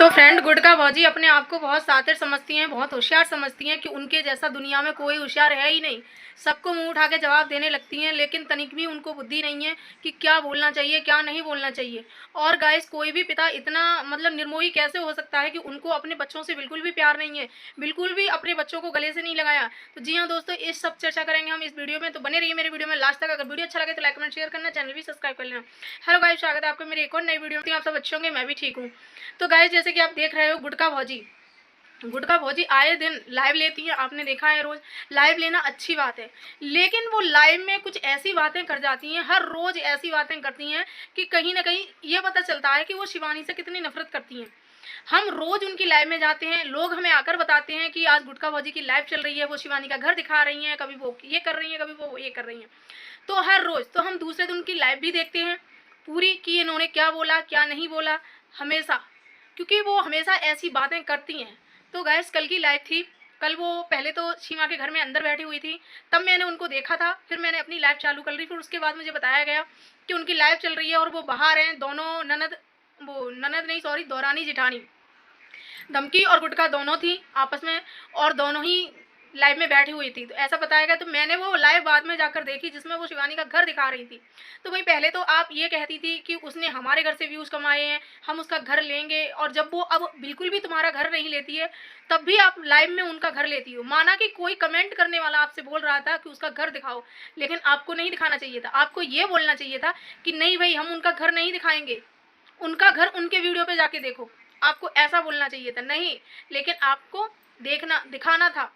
तो फ्रेंड गुटका भौजी अपने आप को बहुत शातिर समझती हैं, बहुत होशियार समझती हैं कि उनके जैसा दुनिया में कोई होशियार है ही नहीं। सबको मुंह उठा के जवाब देने लगती हैं, लेकिन तनिक भी उनको बुद्धि नहीं है कि क्या बोलना चाहिए क्या नहीं बोलना चाहिए। और गाइस, कोई भी पिता इतना निर्मोही कैसे हो सकता है कि उनको अपने बच्चों से बिल्कुल भी प्यार नहीं है, बिल्कुल भी अपने बच्चों को गले से नहीं लगाया। तो जी हाँ दोस्तों, इस सब चर्चा करेंगे हम इस वीडियो में, तो बने रहिए मेरे वीडियो में लास्ट तक। अगर वीडियो अच्छा लगे तो लाइक कमेंट शेयर करना, चैनल भी सब्सक्राइब कर लेना। हेलो गाइस, स्वागत है आपको मेरी एक और नई वीडियो में। आप सब अच्छे होंगे, मैं भी ठीक हूँ। तो गाइस, जैसे कि आप देख रहे हो, गुटका भौजी आए दिन लाइव लेती हैं। आपने देखा है, रोज लाइव लेना अच्छी बात है, लेकिन वो लाइव में कुछ ऐसी बातें कर जाती हैं, हर रोज ऐसी बातें करती हैं कि कहीं ना कहीं ये पता चलता है कि वो शिवानी से कितनी नफरत करती हैं। हम रोज उनकी लाइव में जाते हैं, लोग हमें आकर बताते हैं कि आज गुटका भौजी की लाइव चल रही है, वो शिवानी का घर दिखा रही हैं, कभी वो ये कर रही हैं, कभी वो ये कर रही हैं। तो हर रोज तो हम दूसरे दिन उनकी लाइव भी देखते हैं पूरी, कि इन्होंने क्या बोला क्या नहीं बोला, हमेशा, क्योंकि वो हमेशा ऐसी बातें करती हैं। तो गैस, कल की लाइव थी। कल वो पहले तो सीमा के घर में अंदर बैठी हुई थी, तब मैंने उनको देखा था। फिर मैंने अपनी लाइव चालू कर ली, फिर उसके बाद मुझे बताया गया कि उनकी लाइव चल रही है और वो बाहर हैं दोनों ननद नहीं, सॉरी, दौरानी जिठानी, धमकी और गुटका दोनों थी आपस में, और दोनों ही लाइव में बैठी हुई थी। तो ऐसा बताया गया। तो मैंने वो लाइव बाद में जाकर देखी जिसमें वो शिवानी का घर दिखा रही थी। तो भाई, पहले तो आप ये कहती थी कि उसने हमारे घर से व्यूज़ कमाए हैं, हम उसका घर लेंगे, और जब वो अब बिल्कुल भी तुम्हारा घर नहीं लेती है, तब भी आप लाइव में उनका घर लेती हो। माना कि कोई कमेंट करने वाला आपसे बोल रहा था कि उसका घर दिखाओ, लेकिन आपको नहीं दिखाना चाहिए था। आपको ये बोलना चाहिए था कि नहीं भाई, हम उनका घर नहीं दिखाएंगे, उनका घर उनके वीडियो पे जाके देखो। आपको ऐसा बोलना चाहिए था, नहीं, लेकिन आपको दिखाना था।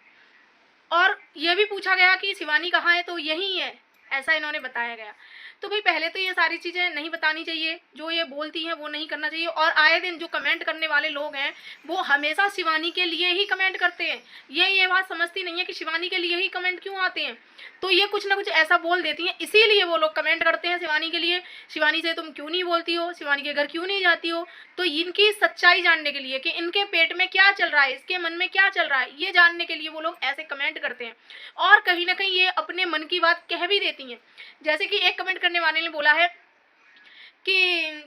और ये भी पूछा गया कि शिवानी कहाँ है, तो यही है, ऐसा इन्होंने बताया गया। तो भाई, पहले तो ये सारी चीज़ें नहीं बतानी चाहिए, जो ये बोलती हैं वो नहीं करना चाहिए। और आए दिन जो कमेंट करने वाले लोग हैं, वो हमेशा शिवानी के लिए ही कमेंट करते हैं। ये बात समझती नहीं है कि शिवानी के लिए ही कमेंट क्यों आते हैं। तो ये कुछ ना कुछ ऐसा बोल देती हैं, इसीलिए वो लोग कमेंट करते हैं शिवानी के लिए। शिवानी से तुम क्यों नहीं बोलती हो, शिवानी के घर क्यों नहीं जाती हो। तो इनकी सच्चाई जानने के लिए कि इनके पेट में क्या चल रहा है, इसके मन में क्या चल रहा है, ये जानने के लिए वो लोग ऐसे कमेंट करते हैं। और कहीं ना कहीं ये अपने मन की बात कह भी देती हैं। जैसे कि एक कमेंट करने वाले ने बोला है कि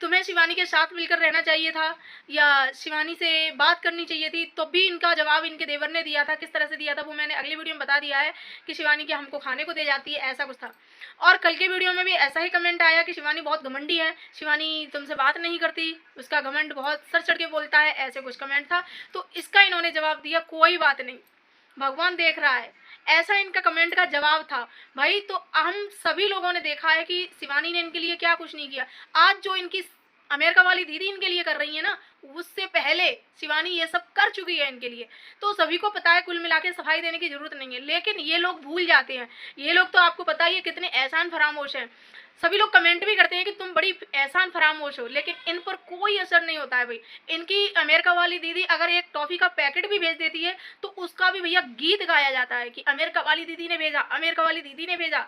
तुम्हें शिवानी के साथ मिलकर रहना चाहिए था, या शिवानी से बात करनी चाहिए थी। तो भी इनका जवाब इनके देवर ने दिया था। किस तरह से दिया था वो मैंने अगली वीडियो में बता दिया है, कि शिवानी के हमको खाने को दे जाती है, ऐसा कुछ था। और कल के वीडियो में भी ऐसा ही कमेंट आया कि शिवानी बहुत घमंडी है, शिवानी तुमसे बात नहीं करती, उसका घमंड बहुत सर चढ़ के बोलता है, ऐसे कुछ कमेंट था। तो इसका इन्होंने जवाब दिया, कोई बात नहीं, भगवान देख रहा है, ऐसा इनका कमेंट का जवाब था। भाई, तो हम सभी लोगों ने देखा है कि शिवानी ने इनके लिए क्या कुछ नहीं किया। आज जो इनकी अमेरिका वाली दीदी इनके लिए कर रही है ना, उससे पहले शिवानी ये सब कर चुकी है इनके लिए। तो सभी को पता है, कुल मिला के सफाई देने की जरूरत नहीं है, लेकिन ये लोग भूल जाते हैं। ये लोग तो आपको पता ही है कितने एहसान फरामोश हैं। सभी लोग कमेंट भी करते हैं कि तुम बड़ी एहसान फरामोश हो, लेकिन इन पर कोई असर नहीं होता है। भाई, इनकी अमेरिका वाली दीदी अगर एक टॉफी का पैकेट भी भेज देती है, तो उसका भी भैया गीत गाया जाता है कि अमेरिका वाली दीदी ने भेजा, अमेरिका वाली दीदी ने भेजा,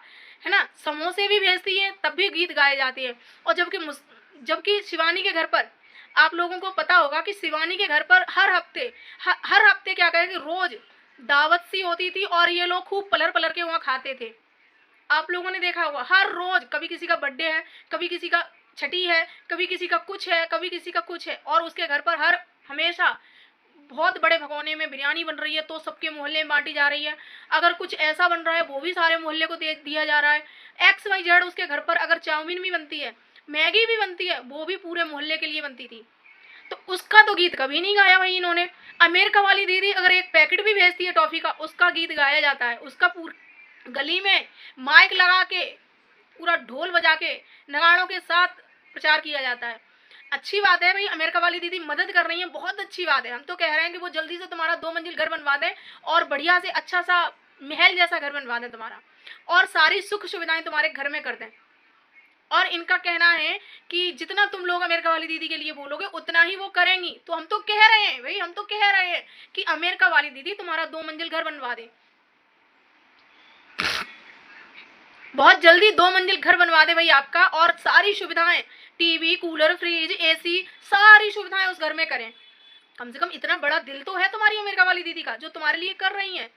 है ना। समोसे भी भेजती है, तब भी गीत गाए जाते हैं। और जबकि शिवानी के घर पर, आप लोगों को पता होगा कि शिवानी के घर पर हर हफ्ते क्या कहें कि रोज दावत सी होती थी, और ये लोग खूब पलर पलर के वहाँ खाते थे। आप लोगों ने देखा होगा, हर रोज कभी किसी का बर्थडे है, कभी किसी का छठी है, कभी किसी का कुछ है, कभी किसी का कुछ है, और उसके घर पर हमेशा बहुत बड़े भगोने में बिरयानी बन रही है, तो सबके मोहल्ले में बांटी जा रही है। अगर कुछ ऐसा बन रहा है, वो भी सारे मोहल्ले को दे दिया जा रहा है। XYZ उसके घर पर अगर चाउमीन भी बनती है, मैगी भी बनती है, वो भी पूरे मोहल्ले के लिए बनती थी। तो उसका तो गीत कभी नहीं गाया भाई इन्होंने। अमेरिका वाली दीदी अगर एक पैकेट भी भेजती है टॉफी का, उसका गीत गाया जाता है। उसका पूरा गली में माइक लगा के, पूरा ढोल बजा के, नगाड़ों के साथ प्रचार किया जाता है। अच्छी बात है भाई, अमेरिका वाली दीदी मदद कर रही है, बहुत अच्छी बात है। हम तो कह रहे हैं कि वो जल्दी से तुम्हारा 2 मंजिल घर बनवा दें, और बढ़िया से अच्छा सा महल जैसा घर बनवा दें तुम्हारा, और सारी सुख सुविधाएं तुम्हारे घर में कर दें। और इनका कहना है कि जितना तुम लोग अमेरिका वाली दीदी के लिए बोलोगे, उतना ही वो करेंगी। तो हम तो कह रहे हैं भाई, हम तो कह रहे हैं कि अमेरिका वाली दीदी तुम्हारा 2 मंजिल घर बनवा दे, बहुत जल्दी 2 मंजिल घर बनवा दे भाई आपका, और सारी सुविधाएं, टीवी, कूलर, फ्रिज, AC, सारी सुविधाएं उस घर में करें। कम से कम इतना बड़ा दिल तो है तुम्हारी अमेरिका वाली दीदी का, जो तुम्हारे लिए कर रही हैं।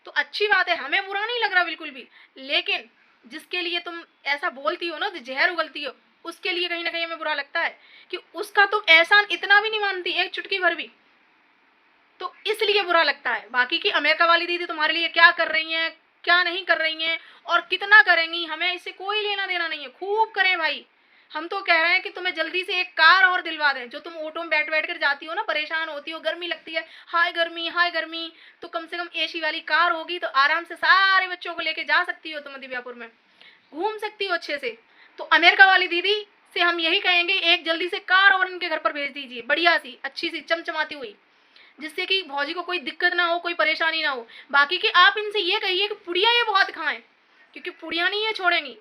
तो अच्छी बात है, हमें बुरा नहीं लग रहा बिल्कुल भी। लेकिन जिसके लिए तुम ऐसा बोलती हो ना, तो जहर उगलती हो, उसके लिए कहीं ना कहीं हमें बुरा लगता है कि उसका तो एहसान इतना भी नहीं मानती, एक चुटकी भर भी, तो इसलिए बुरा लगता है। बाकी की अमेरिका वाली दीदी तुम्हारे लिए क्या कर रही हैं, क्या नहीं कर रही हैं और कितना करेंगी, हमें इससे कोई लेना देना नहीं है। खूब करें भाई, हम तो कह रहे हैं कि तुम्हें जल्दी से एक कार और दिलवा दें। जो तुम ऑटो में बैठ बैठ कर जाती हो ना, परेशान होती हो, गर्मी लगती है, हाय गर्मी हाय गर्मी, तो कम से कम एसी वाली कार होगी तो आराम से सारे बच्चों को लेके जा सकती हो, तुम दिव्यापुर में घूम सकती हो अच्छे से। तो अमेरिका वाली दीदी से हम यही कहेंगे, एक जल्दी से कार और इनके घर पर भेज दीजिए, बढ़िया सी अच्छी सी चमचमाती हुई, जिससे कि भौजी को कोई दिक्कत ना हो, कोई परेशानी ना हो। बाकी कि आप इनसे ये कहिए कि पुड़िया ये बहुत खाएं, क्योंकि पुड़िया नहीं ये छोड़ेंगी,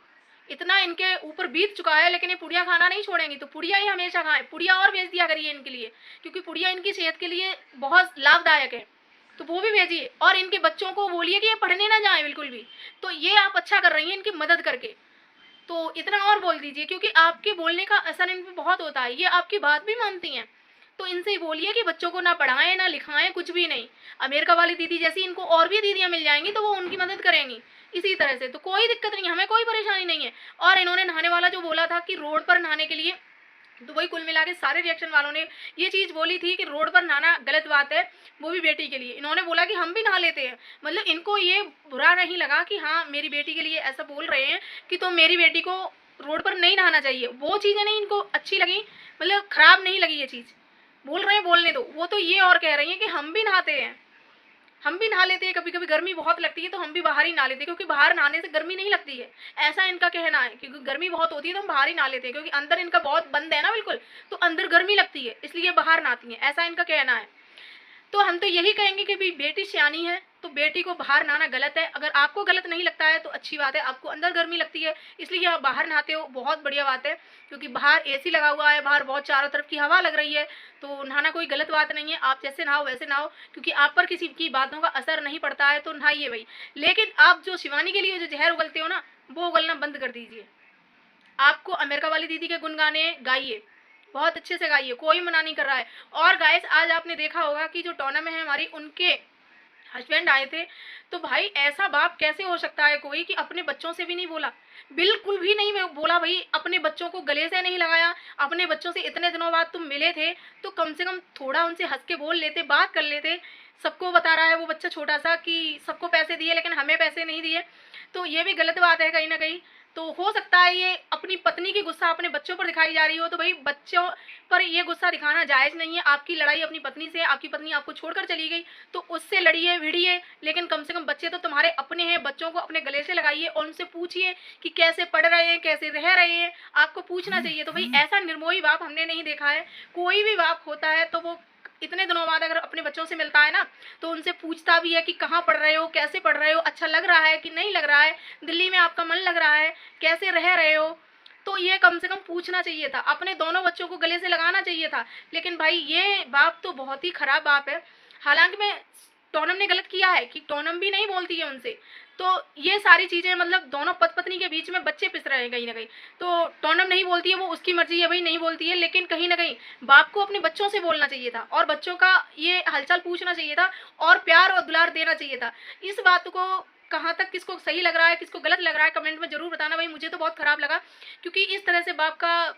इतना इनके ऊपर बीत चुका है, लेकिन ये पुड़िया खाना नहीं छोड़ेंगी, तो पुड़िया ही हमेशा खाएं। पुड़िया और भेज दिया करिए इनके लिए, क्योंकि पुड़िया इनकी सेहत के लिए बहुत लाभदायक है, तो वो भी भेजिए। और इनके बच्चों को बोलिए कि ये पढ़ने ना जाए बिल्कुल भी, तो ये आप अच्छा कर रही हैं इनकी मदद करके, तो इतना और बोल दीजिए, क्योंकि आपके बोलने का असर इन पर बहुत होता है, ये आपकी बात भी मानती हैं। तो इनसे ही बोलिए कि बच्चों को ना पढ़ाएं ना लिखाएं, कुछ भी नहीं। अमेरिका वाली दीदी जैसी इनको और भी दीदियां मिल जाएंगी तो वो उनकी मदद करेंगी इसी तरह से, तो कोई दिक्कत नहीं, हमें कोई परेशानी नहीं है। और इन्होंने नहाने वाला जो बोला था कि रोड पर नहाने के लिए, तो वही कुल मिला के सारे रिएक्शन वालों ने ये चीज़ बोली थी कि रोड पर नहाना गलत बात है, वो भी बेटी के लिए। इन्होंने बोला कि हम भी नहा लेते हैं, मतलब इनको ये बुरा नहीं लगा कि हाँ मेरी बेटी के लिए ऐसा बोल रहे हैं कि तो मेरी बेटी को रोड पर नहीं नहाना चाहिए, वो चीज़ें नहीं इनको अच्छी लगी, मतलब खराब नहीं लगी ये चीज़। बोल रहे हैं बोलने दो, वो तो ये और कह रही हैं कि हम भी नहाते हैं, हम भी नहा लेते हैं, कभी कभी गर्मी बहुत लगती है तो हम भी बाहर ही नहा लेते हैं, क्योंकि बाहर नहाने से गर्मी नहीं लगती है, ऐसा इनका कहना है। क्योंकि गर्मी बहुत होती है तो हम बाहर ही नहा लेते हैं, क्योंकि अंदर इनका बहुत बंद है ना बिल्कुल, तो अंदर गर्मी लगती है, इसलिए बाहर नहाती हैं, ऐसा इनका कहना है। तो हम तो यही कहेंगे कि भाई बेटी सियानी है तो बेटी को बाहर नहाना गलत है। अगर आपको गलत नहीं लगता है तो अच्छी बात है, आपको अंदर गर्मी लगती है इसलिए आप बाहर नहाते हो, बहुत बढ़िया बात है, क्योंकि बाहर एसी लगा हुआ है, बाहर बहुत चारों तरफ की हवा लग रही है, तो नहाना कोई गलत बात नहीं है। आप जैसे नहाओ वैसे नहाओ, क्योंकि आप पर किसी की बातों का असर नहीं पड़ता है, तो नहाइए भाई। लेकिन आप जो शिवानी के लिए जो जहर उगलते हो ना, वो उगलना बंद कर दीजिए। आपको अमेरिका वाली दीदी के गुण गाने गाइए, बहुत अच्छे से गाइए, कोई मना नहीं कर रहा है। और गाइस आज आपने देखा होगा कि जो टोना में है हमारी, उनके हस्बैंड आए थे, तो भाई ऐसा बाप कैसे हो सकता है कोई कि अपने बच्चों से भी नहीं बोला, बिल्कुल भी नहीं बोला भाई, अपने बच्चों को गले से नहीं लगाया। अपने बच्चों से इतने दिनों बाद तुम मिले थे तो कम से कम थोड़ा उनसे हंस के बोल लेते, बात कर लेते। सबको बता रहा है वो बच्चा छोटा सा कि सबको पैसे दिए लेकिन हमें पैसे नहीं दिए, तो ये भी गलत बात है कहीं ना कहीं। तो हो सकता है ये अपनी पत्नी की गुस्सा अपने बच्चों पर दिखाई जा रही हो, तो भाई बच्चों पर ये गुस्सा दिखाना जायज़ नहीं है। आपकी लड़ाई अपनी पत्नी से, आपकी पत्नी आपको छोड़कर चली गई तो उससे लड़िए भिड़िए, लेकिन कम से कम बच्चे तो तुम्हारे अपने हैं, बच्चों को अपने गले से लगाइए और उनसे पूछिए कि कैसे पढ़ रहे हैं, कैसे रह रहे हैं, आपको पूछना चाहिए। तो भाई ऐसा निर्मोही बाप हमने नहीं देखा है। कोई भी बाप होता है तो वो इतने दिनों बाद अगर अपने बच्चों से मिलता है ना, तो उनसे पूछता भी है कि कहाँ पढ़ रहे हो, कैसे पढ़ रहे हो, अच्छा लग रहा है कि नहीं लग रहा है, दिल्ली में आपका मन लग रहा है, कैसे रह रहे हो। तो ये कम से कम पूछना चाहिए था, अपने दोनों बच्चों को गले से लगाना चाहिए था। लेकिन भाई ये बाप तो बहुत ही खराब बाप है। हालांकि मैं टोनम ने गलत किया है कि टोनम भी नहीं बोलती है उनसे, तो ये सारी चीज़ें मतलब दोनों पति पत्नी के बीच में बच्चे पिस रहे हैं कहीं ना कहीं। तो टोनम नहीं बोलती है, वो उसकी मर्जी है भाई, नहीं बोलती है, लेकिन कहीं ना कहीं बाप को अपने बच्चों से बोलना चाहिए था और बच्चों का ये हालचाल पूछना चाहिए था और प्यार और दुलार देना चाहिए था। इस बात को कहाँ तक किसको सही लग रहा है, किसको गलत लग रहा है, कमेंट में जरूर बताना भाई। मुझे तो बहुत खराब लगा, क्योंकि इस तरह से बाप का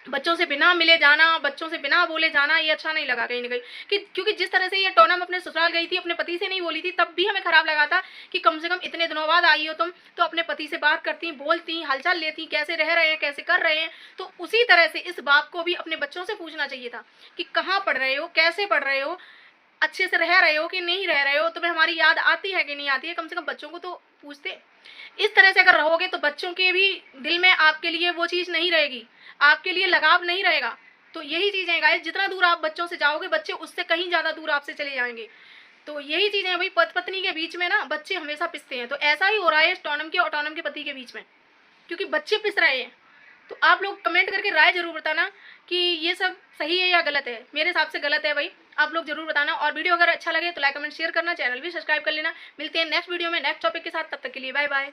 बच्चों से बिना मिले जाना, बच्चों से बिना बोले जाना, ये अच्छा नहीं लगा कहीं ना कहीं। कि क्योंकि जिस तरह से ये टोनम अपने ससुराल गई थी, अपने पति से नहीं बोली थी, तब भी हमें खराब लगा था कि कम से कम इतने दिनों बाद आई हो तुम तो अपने पति से बात करती, बोलती, हालचाल लेती, कैसे रह रहे हैं, कैसे कर रहे हैं। तो उसी तरह से इस बाप को भी अपने बच्चों से पूछना चाहिए था कि कहाँ पढ़ रहे हो, कैसे पढ़ रहे हो, अच्छे से रह रहे हो कि नहीं रह रहे हो, तुम्हें हमारी याद आती है कि नहीं आती है, कम से कम बच्चों को तो पूछते। इस तरह से अगर रहोगे तो बच्चों के भी दिल में आपके लिए वो चीज़ नहीं रहेगी, आपके लिए लगाव नहीं रहेगा। तो यही चीज़ें हैं गाइस, जितना दूर आप बच्चों से जाओगे बच्चे उससे कहीं ज़्यादा दूर आपसे चले जाएंगे। तो यही चीज़ें हैं भाई, पति पत्नी के बीच में ना बच्चे हमेशा पिसते हैं। तो ऐसा ही हो रहा है टोनम के और टोनम के पति के बीच में, क्योंकि बच्चे पिस रहे हैं। तो आप लोग कमेंट करके राय जरूर बताना कि ये सब सही है या गलत है। मेरे हिसाब से गलत है भाई, आप लोग जरूर बताना। और वीडियो अगर अच्छा लगे तो लाइक कमेंट शेयर करना, चैनल भी सब्सक्राइब कर लेना। मिलते हैं नेक्स्ट वीडियो में नेक्स्ट टॉपिक के साथ, तब तक के लिए बाय बाय।